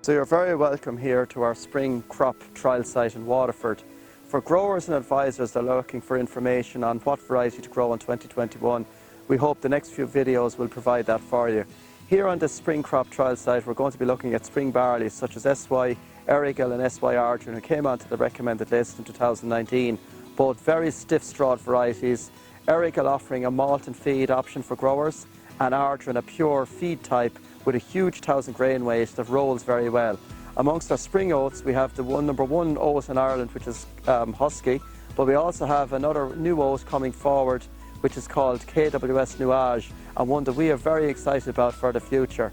So you're very welcome here to our spring crop trial site in Waterford. For growers and advisors that are looking for information on what variety to grow in 2021, we hope the next few videos will provide that for you. Here on this spring crop trial site, we're going to be looking at spring barleys such as SY Errigal and SY Arderin, who came onto the recommended list in 2019. Both very stiff-strawed varieties, Errigal offering a malt and feed option for growers, and Arderin a pure feed type with a huge 1,000 grain weight that rolls very well. Amongst our spring oats, we have the number one oat in Ireland, which is Husky, but we also have another new oat coming forward, which is called KWS Nuage, and one that we are very excited about for the future.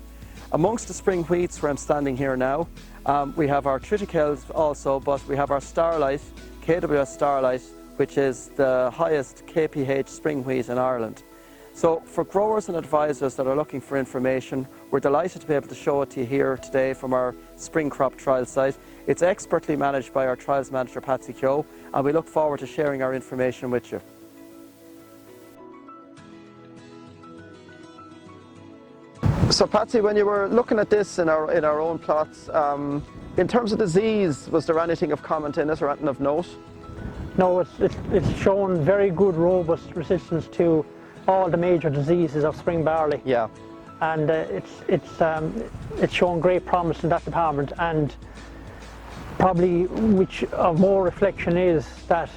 Amongst the spring wheats where I'm standing here now, we have our triticales also, but we have our Starlight, KWS Starlight, which is the highest kpH spring wheat in Ireland. So for growers and advisors that are looking for information, we're delighted to be able to show it to you here today from our spring crop trial site. It's expertly managed by our trials manager Patsy Keogh, and we look forward to sharing our information with you. So Patsy, when you were looking at this in our own plots, in terms of disease, was there anything of comment in it or anything of note? No, it's shown very good robust resistance to all the major diseases of spring barley. Yeah. And it's shown great promise in that department, and probably which of more reflection is that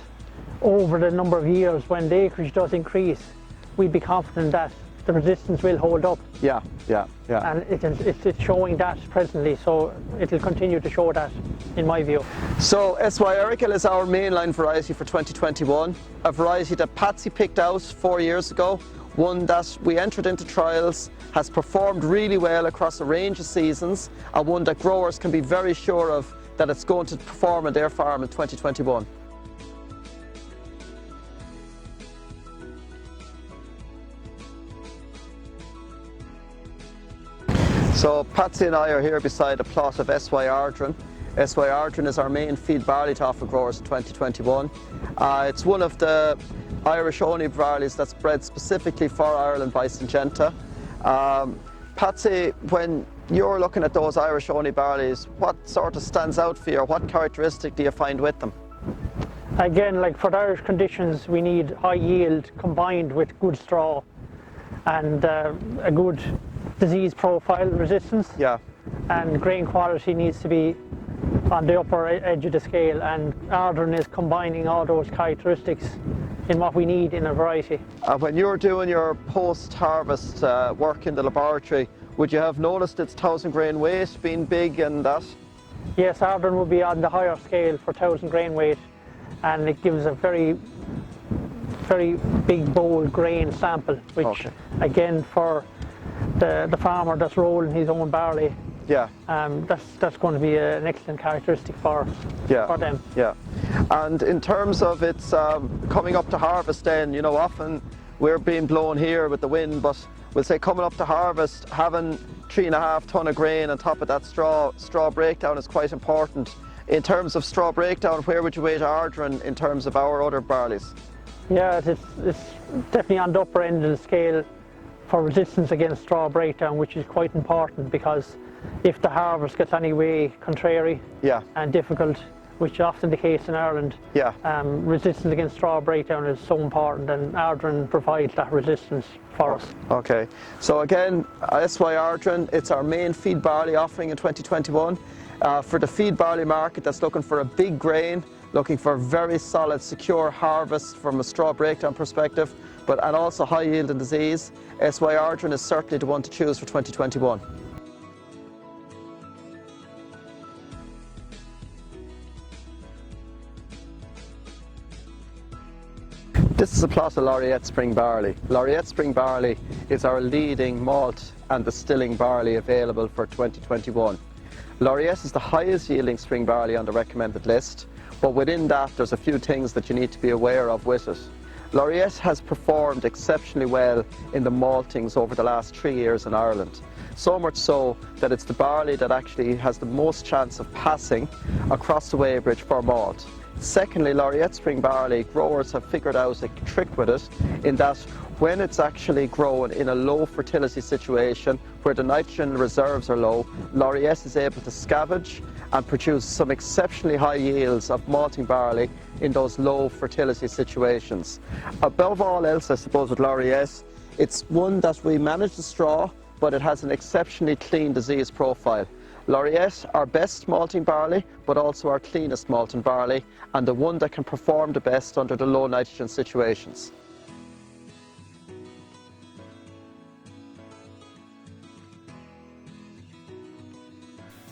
over the number of years when the acreage does increase, we'd be confident that the resistance will hold up. Yeah. And it's showing that presently, so it'll continue to show that in my view. So SY Errigal is our mainline variety for 2021, a variety that Patsy picked out 4 years ago, one that we entered into trials, has performed really well across a range of seasons, and one that growers can be very sure of that it's going to perform on their farm in 2021. So Patsy and I are here beside a plot of SY Arderin. SY Arderin is our main feed barley to offer growers in 2021. It's one of the Irish-only barleys that's bred specifically for Ireland by Syngenta. Patsy, when you're looking at those Irish-only barleys, what sort of stands out for you, or what characteristic do you find with them? Again, like for the Irish conditions, we need high yield combined with good straw and a good disease profile resistance. Yeah. And grain quality needs to be on the upper edge of the scale, and Arderin is combining all those characteristics in what we need in a variety. When you're doing your post-harvest work in the laboratory, would you have noticed its 1,000 grain weight being big and that? Yes, Arderin would be on the higher scale for 1,000 grain weight, and it gives a very big bold grain sample, which again for the farmer that's rolling his own barley, yeah, that's going to be an excellent characteristic for them. Yeah. And in terms of its coming up to harvest, then, you know, often we're being blown here with the wind, but we'll say coming up to harvest, having 3.5 ton of grain on top of that straw breakdown is quite important. In terms of straw breakdown, where would you rate Arderin in terms of our other barleys? Yeah, it's definitely on the upper end of the scale for resistance against straw breakdown, which is quite important, because if the harvest gets any way contrary and difficult, which is often the case in Ireland, resistance against straw breakdown is so important, and Arderin provides that resistance for us. Okay, so again, SY Arderin, it's our main feed barley offering in 2021. For the feed barley market that's looking for a big grain, looking for very solid, secure harvest from a straw breakdown perspective, and also high yield and disease, SY Arderin is certainly the one to choose for 2021. This is a plot of Laureate Spring Barley. Laureate Spring Barley is our leading malt and distilling barley available for 2021. Laureate is the highest yielding spring barley on the recommended list, but within that there's a few things that you need to be aware of with it. Laureate has performed exceptionally well in the maltings over the last 3 years in Ireland. So much so that it's the barley that actually has the most chance of passing across the weighbridge for malt. Secondly, Laureate spring barley, growers have figured out a trick with it in that when it's actually grown in a low fertility situation where the nitrogen reserves are low, Laureate is able to scavenge and produce some exceptionally high yields of malting barley in those low fertility situations. Above all else, I suppose, with Laureate, it's one that we manage the straw, but it has an exceptionally clean disease profile. Laureate, our best malting barley, but also our cleanest malting barley, and the one that can perform the best under the low nitrogen situations.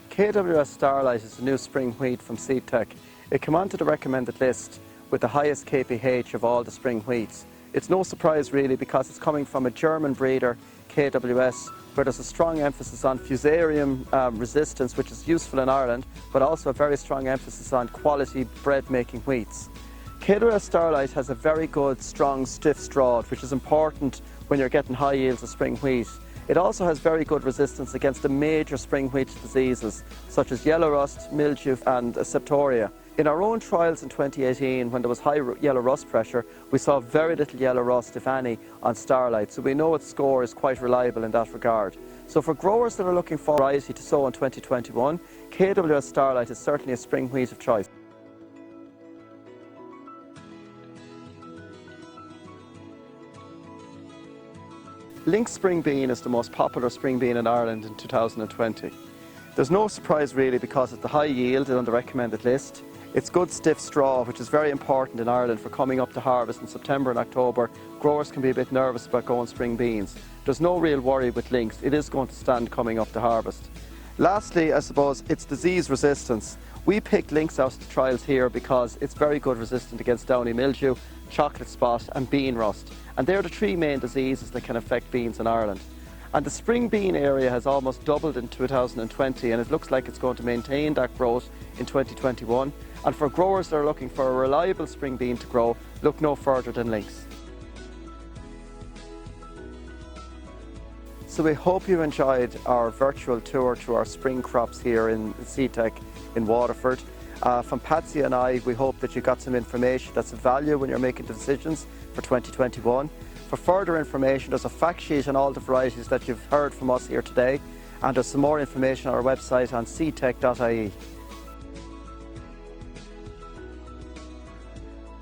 KWS Starlight is a new spring wheat from Seedtech. It came onto the recommended list with the highest KPH of all the spring wheats. It's no surprise really because it's coming from a German breeder, KWS, where there's a strong emphasis on fusarium resistance, which is useful in Ireland, but also a very strong emphasis on quality bread-making wheats. KWS Starlight has a very good, strong, stiff straw, which is important when you're getting high yields of spring wheat. It also has very good resistance against the major spring wheat diseases, such as yellow rust, mildew and septoria. In our own trials in 2018, when there was high yellow rust pressure, we saw very little yellow rust, if any, on Starlight, so we know its score is quite reliable in that regard. So for growers that are looking for variety to sow in 2021, KWS Starlight is certainly a spring wheat of choice. Lynx spring bean is the most popular spring bean in Ireland in 2020. There's no surprise really because it's the high yield and on the recommended list. It's good stiff straw, which is very important in Ireland for coming up to harvest in September and October. Growers can be a bit nervous about going spring beans. There's no real worry with Lynx. It is going to stand coming up to harvest. Lastly, I suppose, it's disease resistance. We picked Lynx out of the trials here because it's very good resistant against downy mildew, chocolate spot and bean rust. And they're the three main diseases that can affect beans in Ireland. And the spring bean area has almost doubled in 2020 and it looks like it's going to maintain that growth in 2021. And for growers that are looking for a reliable spring bean to grow, look no further than Lynx. So we hope you enjoyed our virtual tour to our spring crops here in Seedtech in Waterford. From Patsy and I, we hope that you got some information that's of value when you're making decisions for 2021. For further information, there's a fact sheet on all the varieties that you've heard from us here today, and there's some more information on our website on seedtech.ie.